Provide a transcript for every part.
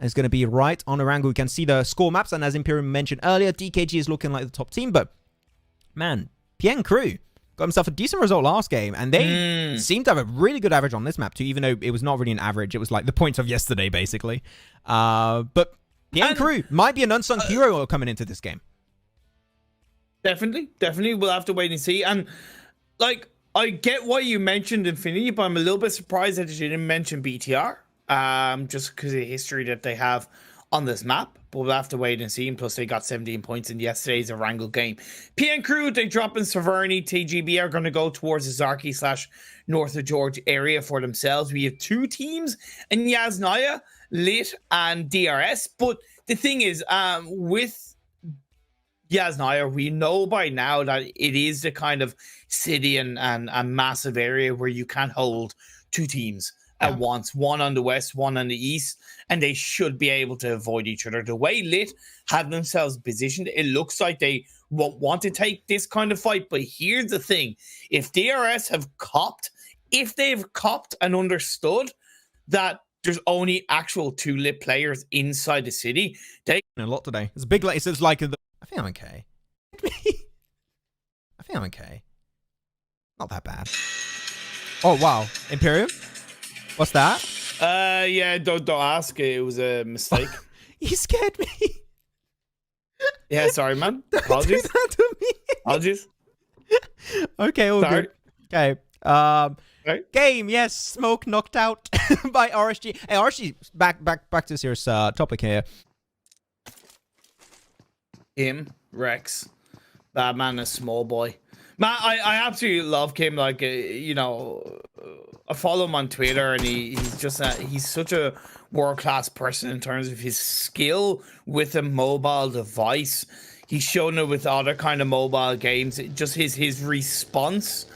It's going to be right on Orangu. We can see the score maps, and as Imperium mentioned earlier, DKG is looking like the top team, but man, Pian Crew got himself a decent result last game, and they seem to have a really good average on this map too, even though it was not really an average. It was like the points of yesterday, basically. But Pian Crew might be an unsung hero coming into this game. Definitely. We'll have to wait and see. And like, I get why you mentioned Infinity, but I'm a little bit surprised that you didn't mention BTR. Just because of the history that they have on this map. But we'll have to wait and see. And plus, they got 17 points in yesterday's Erangel game. PN Crew, they drop in Severny. TGB are going to go towards the Zarki / North of George area for themselves. We have two teams in Yasnaya, Lit, and DRS. But the thing is, with Yasnaya, we know by now that it is the kind of city and massive area where you can't hold two teams at once, one on the west, one on the east, and they should be able to avoid each other. The way Lit have themselves positioned, it looks like they won't want to take this kind of fight. But here's the thing: if DRS have copped, if they've copped and understood that there's only actual two Lit players inside the city, they a lot today. It's a big. It's like I think I'm okay. I think I'm okay. Not that bad. Oh wow, Imperium. What's that? Yeah, don't ask. It was a mistake. You scared me. Yeah, sorry, man. Apologies. Do that to me. Apologies. Okay, all Sorry. good. Okay. Right. Game, yes. Smoke knocked out by RSG. Hey, RSG, back to the serious topic here. Him, Rex, that man, a small boy. Man, I absolutely love Kim. Like, you know, I follow him on Twitter, and he's just he's such a world-class person in terms of his skill with a mobile device. He's shown it with other kind of mobile games. Just his response,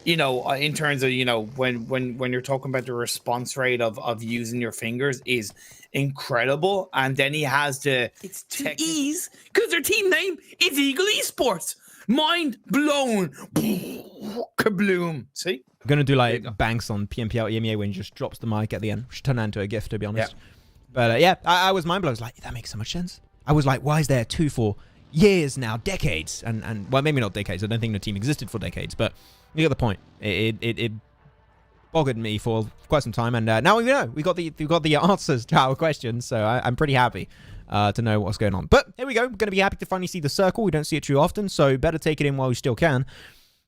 you know, in terms of, you know, when you're talking about the response rate of using your fingers is incredible. And then he has it's 2E's because their team name is Eagle Esports. Mind blown. Kabloom. See? I'm gonna do like banks on PMPL EMEA when he just drops the mic at the end. Should turn that into a gift, to be honest. Yeah. But yeah, I was mind blown. I was like, that makes so much sense. I was like, why is there two for years now, decades? And well, maybe not decades. I don't think the team existed for decades, but you get the point. It boggled me for quite some time, and now we know we got the answers to our questions. So I'm pretty happy to know what's going on. But here we go. We're going to be happy to finally see the circle. We don't see it too often, so better take it in while we still can.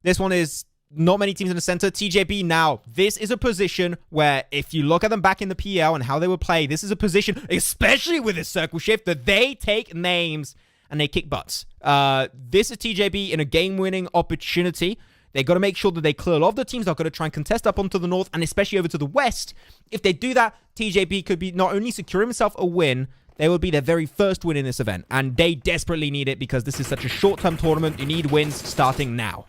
This one is not many teams in the center. TJB now, this is a position where if you look at them back in the PL and how they would play, this is a position, especially with this circle shift, that they take names and they kick butts. This is TJB in a game-winning opportunity. They got to make sure that they clear off the teams that are going to try and contest up onto the north and especially over to the west. If they do that, TJB could be not only secure himself a win, they will be their very first win in this event. And they desperately need it because this is such a short-term tournament. You need wins starting now.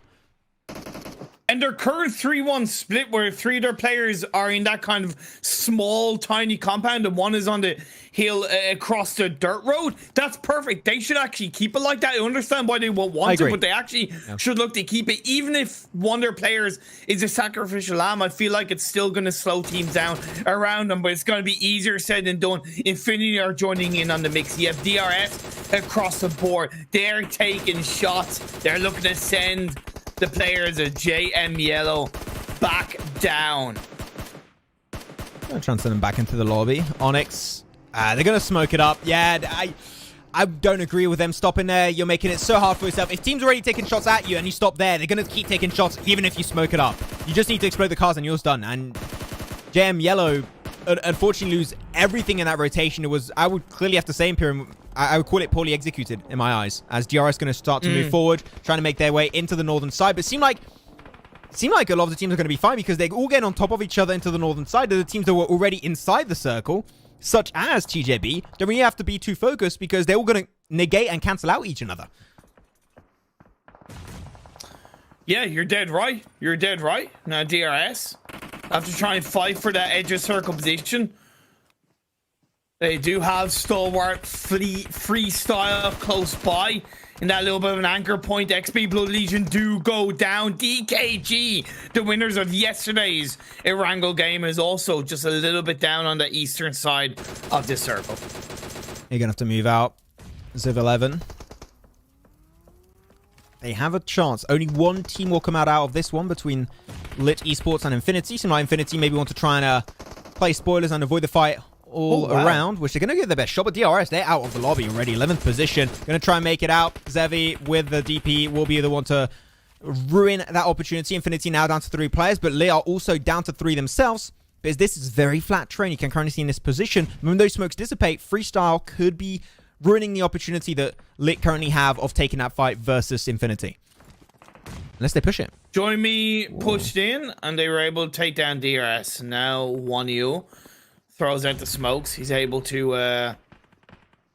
And their current 3-1 split where three of their players are in that kind of small, tiny compound and one is on the hill across the dirt road, that's perfect. They should actually keep it like that. I understand why they won't want to, but they actually should look to keep it. Even if one of their players is a sacrificial lamb, I feel like it's still going to slow teams down around them, but it's going to be easier said than done. Infinity are joining in on the mix. You have DRS across the board. They're taking shots. They're looking to send the players of JM Yellow back down. I'm going to transfer them back into the lobby. Onyx, they're going to smoke it up. Yeah, I don't agree with them stopping there. You're making it so hard for yourself. If teams are already taking shots at you and you stop there, they're going to keep taking shots even if you smoke it up. You just need to explode the cars and yours done. And JM Yellow unfortunately lose everything in that rotation. It was, I would clearly have to say, Imperium, I would call it poorly executed in my eyes, as DRS going to start to move forward, trying to make their way into the northern side. But it seemed like a lot of the teams are going to be fine because they all get on top of each other into the northern side. The teams that were already inside the circle, such as TJB, don't really have to be too focused because they're all going to negate and cancel out each another. Yeah, you're dead right. You're dead right. Now DRS have to try and fight for that edge of circle position. They do have stalwart freestyle close by in that little bit of an anchor point. XP Blood Legion do go down. DKG, the winners of yesterday's Erangel game, is also just a little bit down on the eastern side of this circle. You're going to have to move out. Ziv 11. They have a chance. Only one team will come out of this one between Lit Esports and Infinity. So like Infinity maybe want to try and play spoilers and avoid the fight all around, which they're going to give their best shot. But DRS, they're out of the lobby already. 11th position. Going to try and make it out. Zevi with the DP will be the one to ruin that opportunity. Infinity now down to 3 players, but Lit are also down to 3 themselves. Because this is very flat terrain. You can currently see in this position. When those smokes dissipate, Freestyle could be ruining the opportunity that Lit currently have of taking that fight versus Infinity. Unless they push it. Join Me pushed in, and they were able to take down DRS. Now 1U throws out the smokes. He's able to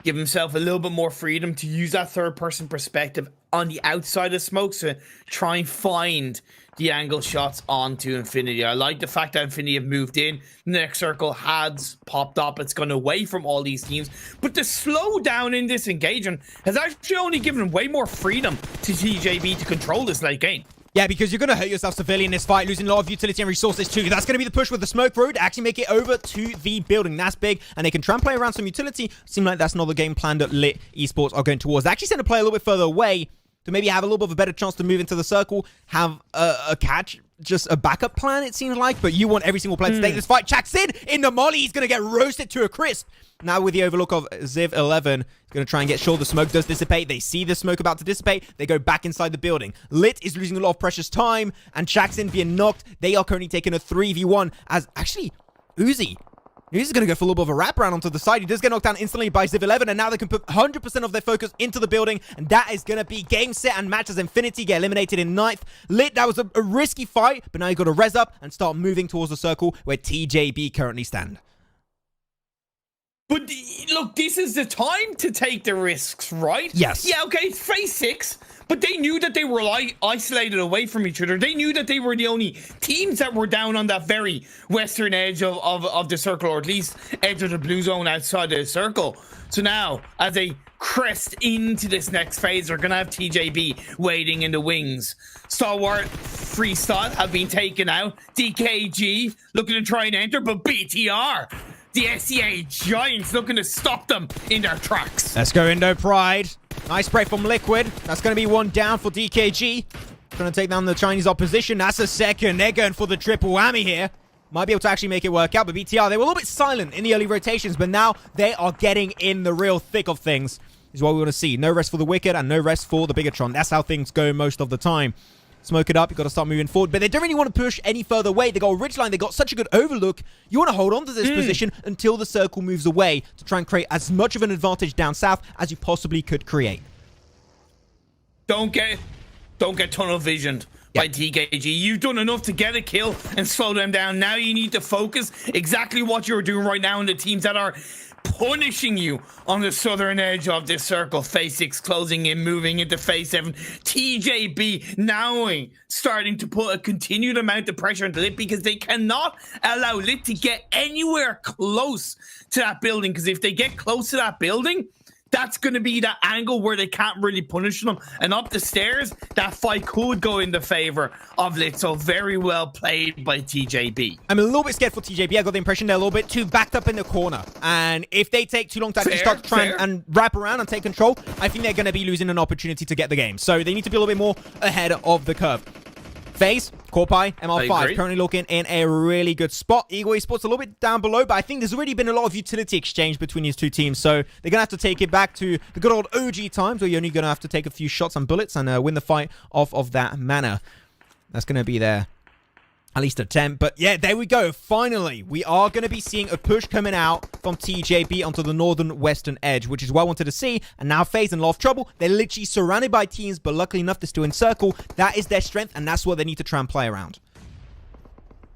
give himself a little bit more freedom to use that third-person perspective on the outside of smokes to try and find the angle shots onto Infinity. I like the fact that Infinity have moved in. The next circle has popped up. It's gone away from all these teams. But the slowdown in this engagement has actually only given way more freedom to TJB to control this late game. Yeah, because you're going to hurt yourself severely in this fight, losing a lot of utility and resources too. That's going to be the push with the smoke road, actually make it over to the building. That's big, and they can try and play around some utility. Seems like that's not the game plan that Lit Esports are going towards. They actually send a play a little bit further away to maybe have a little bit of a better chance to move into the circle, have a catch, just a backup plan, it seems like. But you want every single player to take this fight. Chaksid in the molly. He's going to get roasted to a crisp. Now with the overlook of Ziv 11, he's going to try and get sure the smoke does dissipate. They see the smoke about to dissipate. They go back inside the building. Lit is losing a lot of precious time, and Chaksid being knocked. They are currently taking a 3v1 as actually Uzi. He's going to go for a little bit of a wraparound onto the side. He does get knocked down instantly by Ziv 11, and now they can put 100% of their focus into the building, and that is going to be game, set, and match as Infinity get eliminated in 9th. Lit, that was a risky fight, but now you got to res up and start moving towards the circle where TJB currently stand. But look, this is the time to take the risks, right? Yes. Yeah, okay, it's phase 6, but they knew that they were isolated away from each other. They knew that they were the only teams that were down on that very western edge of the circle, or at least edge of the blue zone outside the circle. So now, as they crest into this next phase, they're going to have TJB waiting in the wings. Stalwart Freestyle have been taken out. DKG looking to try and enter, but BTR, the SEA Giants, looking to stop them in their tracks. Let's go Indo Pride. Nice spray from Liquid. That's going to be one down for DKG. Trying to take down the Chinese opposition. That's a second. They're going for the triple whammy here. Might be able to actually make it work out, but BTR, they were a little bit silent in the early rotations, but now they are getting in the real thick of things. This is what we want to see. No rest for the Wicked and no rest for the Bigetron. That's how things go most of the time. Smoke it up, you've got to start moving forward. But they don't really want to push any further away. They got a ridge line, they got such a good overlook. You want to hold on to this position until the circle moves away to try and create as much of an advantage down south as you possibly could create. Don't get tunnel visioned by TKG. You've done enough to get a kill and slow them down. Now you need to focus exactly what you're doing right now in the teams that are punishing you on the southern edge of this circle. Phase 6 closing in, moving into phase 7. TJB now starting to put a continued amount of pressure into Lit, because they cannot allow Lit to get anywhere close to that building, because if they get close to that building, that's going to be that angle where they can't really punish them. And up the stairs, that fight could go in the favor of Lit. So very well played by TJB. I'm a little bit scared for TJB. I got the impression they're a little bit too backed up in the corner. And if they take too long to actually start to try and wrap around and take control, I think they're going to be losing an opportunity to get the game. So they need to be a little bit more ahead of the curve. FaZe, Corpai, ML5 currently looking in a really good spot. Eagle Esports a little bit down below, but I think there's already been a lot of utility exchange between these two teams, so they're going to have to take it back to the good old OG times where you're only going to have to take a few shots and bullets and win the fight off of that manner. That's going to be their at least attempt. But yeah, there we go. Finally, we are going to be seeing a push coming out from TJB onto the northern western edge, which is what I wanted to see. And now FaZe in a lot of trouble. They're literally surrounded by teams, but luckily enough, they're still in circle. That is their strength, and that's what they need to try and play around.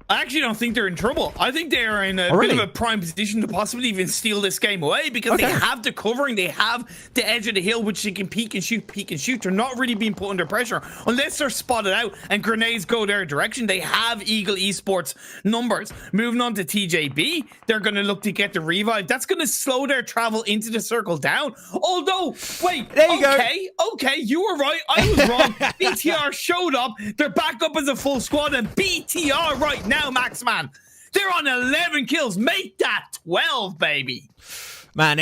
I actually don't think they're in trouble. I think they are in a bit of a prime position to possibly even steal this game away because they have the covering, they have the edge of the hill, which they can peek and shoot. They're not really being put under pressure unless they're spotted out and grenades go their direction. They have Eagle Esports numbers. Moving on to TJB, they're going to look to get the revive. That's going to slow their travel into the circle down. Although, wait, there you go. Okay, you were right. I was wrong. BTR showed up. They're back up as a full squad, and BTR right now, Max Man, they're on 11 kills. Make that 12, baby. Man,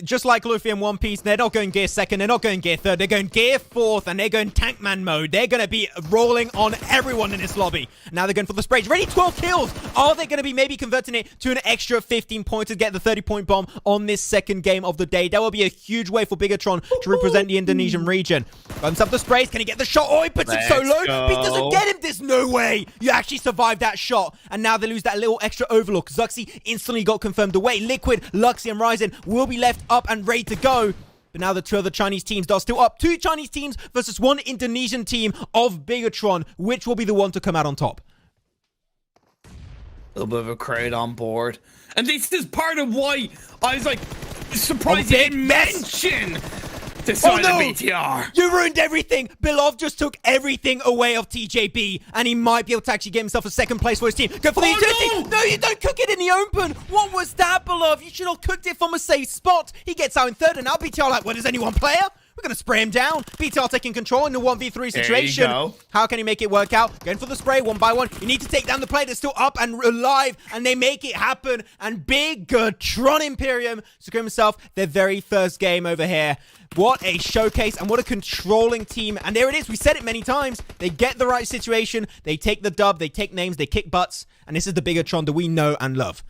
just like Luffy in One Piece, they're not going gear second, they're not going gear third, they're going gear fourth, and they're going tank man mode. They're going to be rolling on everyone in this lobby. Now they're going for the sprays. Ready, 12 kills. Are they going to be maybe converting it to an extra 15 points to get the 30-point bomb on this second game of the day? That will be a huge way for Bigetron to represent the Indonesian region. Runs up the sprays. Can he get the shot? Oh, he puts it so low. But he doesn't get him. There's no way you actually survived that shot. And now they lose that little extra overlook. Zuxi instantly got confirmed away. Liquid, Luxy, and Ryzen will be left up and ready to go. But now the two other Chinese teams are still up. 2 Chinese teams versus 1 Indonesian team of Bigetron. Which will be the one to come out on top? A little bit of a crowd on board. And this is part of why I was like surprised you didn't mention the side of BTR. You ruined everything. Bilov just took everything away of TJB, and he might be able to actually get himself a second place for his team. Go for the utility. No, you don't cook it in the open. What was that, Bilov? You should have cooked it from a safe spot. He gets out in third, and now BTR like, what, is anyone player? We're going to spray him down. BTR taking control in the 1v3 situation. How can he make it work out? Going for the spray one by one. You need to take down the player that's still up and alive, and they make it happen. And Bigetron Imperium secure himself their very first game over here. What a showcase and what a controlling team. And there it is. We said it many times. They get the right situation. They take the dub. They take names. They kick butts. And this is the Bigetron that we know and love.